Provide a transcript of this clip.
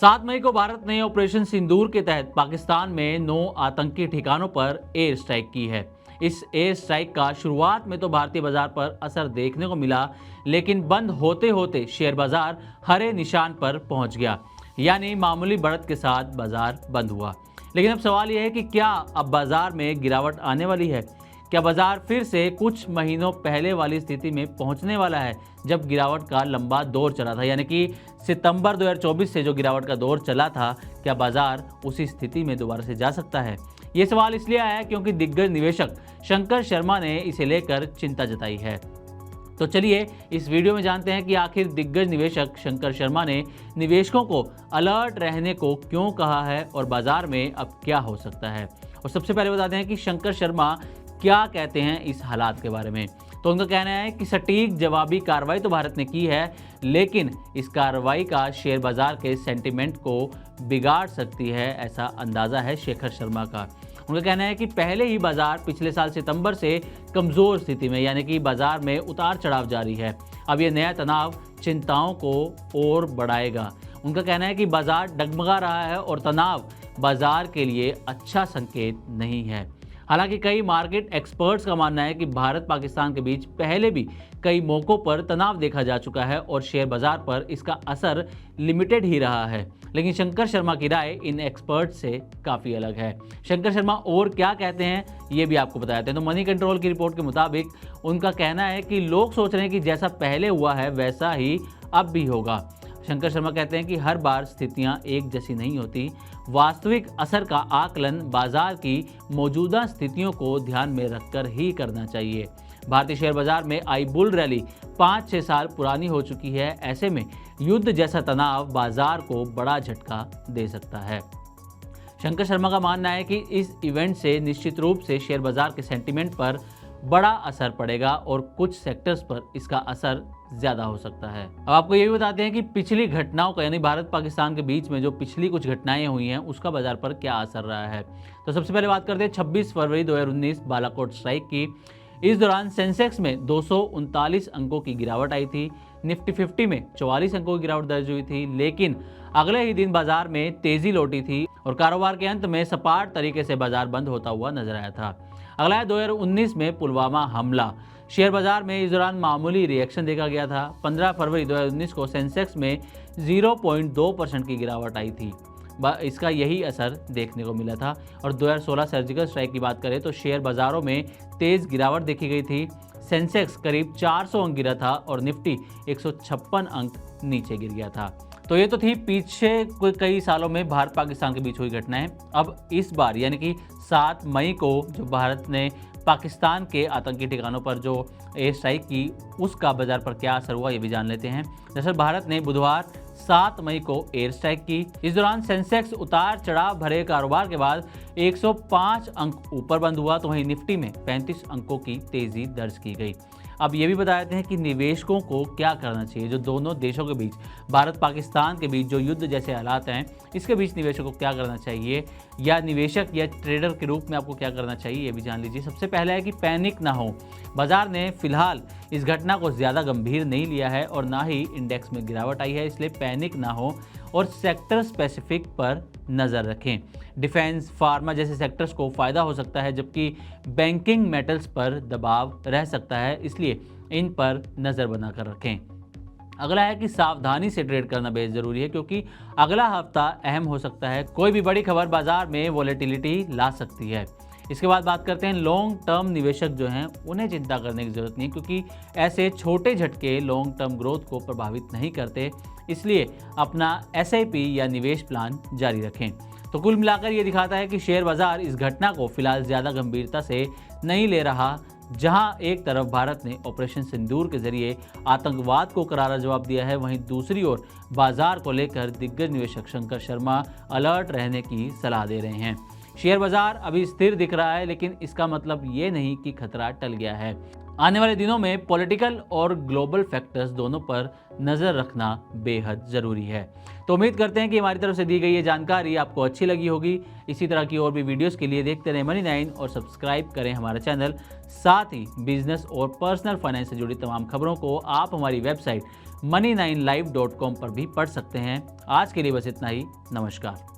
7 मई को भारत ने ऑपरेशन सिंदूर के तहत पाकिस्तान में 9 आतंकी ठिकानों पर एयर स्ट्राइक की है। इस एयर स्ट्राइक का शुरुआत में तो भारतीय बाजार पर असर देखने को मिला, लेकिन बंद होते होते शेयर बाजार हरे निशान पर पहुंच गया, यानी मामूली बढ़त के साथ बाजार बंद हुआ। लेकिन अब सवाल यह है कि क्या अब बाजार में गिरावट आने वाली है? क्या बाजार फिर से कुछ महीनों पहले वाली स्थिति में पहुंचने वाला है, जब गिरावट का लंबा दौर चला था, यानी कि सितंबर 2024 से जो गिरावट का दौर चला था, क्या बाजार उसी स्थिति में दोबारा से जा सकता है? ये सवाल इसलिए आया है क्योंकि दिग्गज निवेशक शंकर शर्मा ने इसे लेकर चिंता जताई है। तो चलिए इस वीडियो में जानते हैं कि आखिर दिग्गज निवेशक शंकर शर्मा ने निवेशकों को अलर्ट रहने को क्यों कहा है और बाजार में अब क्या हो सकता है। और सबसे पहले बताते हैं कि शंकर शर्मा क्या कहते हैं इस हालात के बारे में। तो उनका कहना है कि सटीक जवाबी कार्रवाई तो भारत ने की है, लेकिन इस कार्रवाई का शेयर बाजार के सेंटिमेंट को बिगाड़ सकती है, ऐसा अंदाज़ा है शेखर शर्मा का। उनका कहना है कि पहले ही बाजार पिछले साल सितंबर से कमज़ोर स्थिति में, यानी कि बाजार में उतार चढ़ाव जारी है। अब ये नया तनाव चिंताओं को और बढ़ाएगा। उनका कहना है कि बाजार डगमगा रहा है और तनाव बाजार के लिए अच्छा संकेत नहीं है। हालांकि कई मार्केट एक्सपर्ट्स का मानना है कि भारत पाकिस्तान के बीच पहले भी कई मौकों पर तनाव देखा जा चुका है और शेयर बाजार पर इसका असर लिमिटेड ही रहा है। लेकिन शंकर शर्मा की राय इन एक्सपर्ट्स से काफ़ी अलग है। शंकर शर्मा और क्या कहते हैं ये भी आपको बताते हैं। तो मनी कंट्रोल की रिपोर्ट के मुताबिक उनका कहना है कि लोग सोच रहे हैं कि जैसा पहले हुआ है वैसा ही अब भी होगा। शंकर शर्मा कहते हैं कि हर बार स्थितियां एक जैसी नहीं होती। वास्तविक असर का आकलन बाजार की मौजूदा स्थितियों को ध्यान में रखकर ही करना चाहिए। भारतीय शेयर बाजार में आई बुल रैली 5-6 साल पुरानी हो चुकी है। ऐसे में युद्ध जैसा तनाव बाजार को बड़ा झटका दे सकता है। शंकर शर्मा का मानना है कि इस इवेंट से निश्चित रूप से शेयर बाजार के सेंटिमेंट पर बड़ा असर पड़ेगा और कुछ सेक्टर्स पर इसका असर ज़्यादा हो सकता है। अब आपको ये भी बताते हैं कि पिछली घटनाओं का, यानी भारत पाकिस्तान के बीच में जो पिछली कुछ घटनाएं हुई हैं, उसका बाजार पर क्या असर रहा है। तो सबसे पहले बात करते हैं 26 फरवरी 2019 बालाकोट स्ट्राइक की। इस दौरान सेंसेक्स में 239 अंकों की गिरावट आई थी। निफ्टी 50 में 44 अंकों की गिरावट दर्ज हुई थी, लेकिन अगले ही दिन बाजार में तेजी लौटी थी और कारोबार के अंत में सपाट तरीके से बाजार बंद होता हुआ नजर आया था। अगला है 2019 में पुलवामा हमला। शेयर बाजार में इस दौरान मामूली रिएक्शन देखा गया था। 15 फरवरी 2019 को सेंसेक्स में 0.2% की गिरावट आई थी। इसका यही असर देखने को मिला था। और 2016 सर्जिकल स्ट्राइक की बात करें तो शेयर बाजारों में तेज गिरावट देखी गई थी। सेंसेक्स करीब 400 अंक गिरा था और निफ्टी 156 अंक नीचे गिर गया था। तो ये तो थी पीछे कई सालों में भारत पाकिस्तान के बीच हुई घटनाएं। अब इस बार यानी कि 7 मई को जो भारत ने पाकिस्तान के आतंकी ठिकानों पर जो एयर स्ट्राइक की, उसका बाजार पर क्या असर हुआ ये भी जान लेते हैं। दरअसल भारत ने बुधवार 7 मई को एयर स्ट्राइक की। इस दौरान सेंसेक्स उतार चढ़ाव भरे कारोबार के बाद 105 अंक ऊपर बंद हुआ, तो वहीं निफ्टी में 35 अंकों की तेजी दर्ज की गई। अब ये भी बता देते हैं कि निवेशकों को क्या करना चाहिए। जो दोनों देशों के बीच, भारत पाकिस्तान के बीच जो युद्ध जैसे हालात हैं, इसके बीच निवेशकों को क्या करना चाहिए, या निवेशक या ट्रेडर के रूप में आपको क्या करना चाहिए, ये भी जान लीजिए। सबसे पहले है कि पैनिक ना हो। बाजार ने फिलहाल इस घटना को ज़्यादा गंभीर नहीं लिया है और ना ही इंडेक्स में गिरावट आई है, इसलिए पैनिक ना हो और सेक्टर स्पेसिफिक पर नज़र रखें। डिफेंस, फार्मा जैसे सेक्टर्स को फ़ायदा हो सकता है, जबकि बैंकिंग मेटल्स पर दबाव रह सकता है, इसलिए इन पर नज़र बनाकर रखें। अगला है कि सावधानी से ट्रेड करना बेहद ज़रूरी है, क्योंकि अगला हफ्ता अहम हो सकता है। कोई भी बड़ी खबर बाजार में वॉलेटिलिटी ला सकती है। इसके बाद बात करते हैं लॉन्ग टर्म निवेशक जो हैं, उन्हें चिंता करने की ज़रूरत नहीं, क्योंकि ऐसे छोटे झटके लॉन्ग टर्म ग्रोथ को प्रभावित नहीं करते, इसलिए अपना SIP या निवेश प्लान जारी रखें। तो कुल मिलाकर ये दिखाता है कि शेयर बाजार इस घटना को फिलहाल ज़्यादा गंभीरता से नहीं ले रहा। जहां एक तरफ भारत ने ऑपरेशन सिंदूर के जरिए आतंकवाद को करारा जवाब दिया है, वहीं दूसरी ओर बाजार को लेकर दिग्गज निवेशक शंकर शर्मा अलर्ट रहने की सलाह दे रहे हैं। शेयर बाजार अभी स्थिर दिख रहा है, लेकिन इसका मतलब ये नहीं कि खतरा टल गया है। आने वाले दिनों में पॉलिटिकल और ग्लोबल फैक्टर्स दोनों पर नज़र रखना बेहद ज़रूरी है। तो उम्मीद करते हैं कि हमारी तरफ से दी गई ये जानकारी आपको अच्छी लगी होगी। इसी तरह की और भी वीडियोस के लिए देखते रहें मनी9 और सब्सक्राइब करें हमारा चैनल। साथ ही बिजनेस और पर्सनल फाइनेंस से जुड़ी तमाम खबरों को आप हमारी वेबसाइट money9live.com पर भी पढ़ सकते हैं। आज के लिए बस इतना ही। नमस्कार।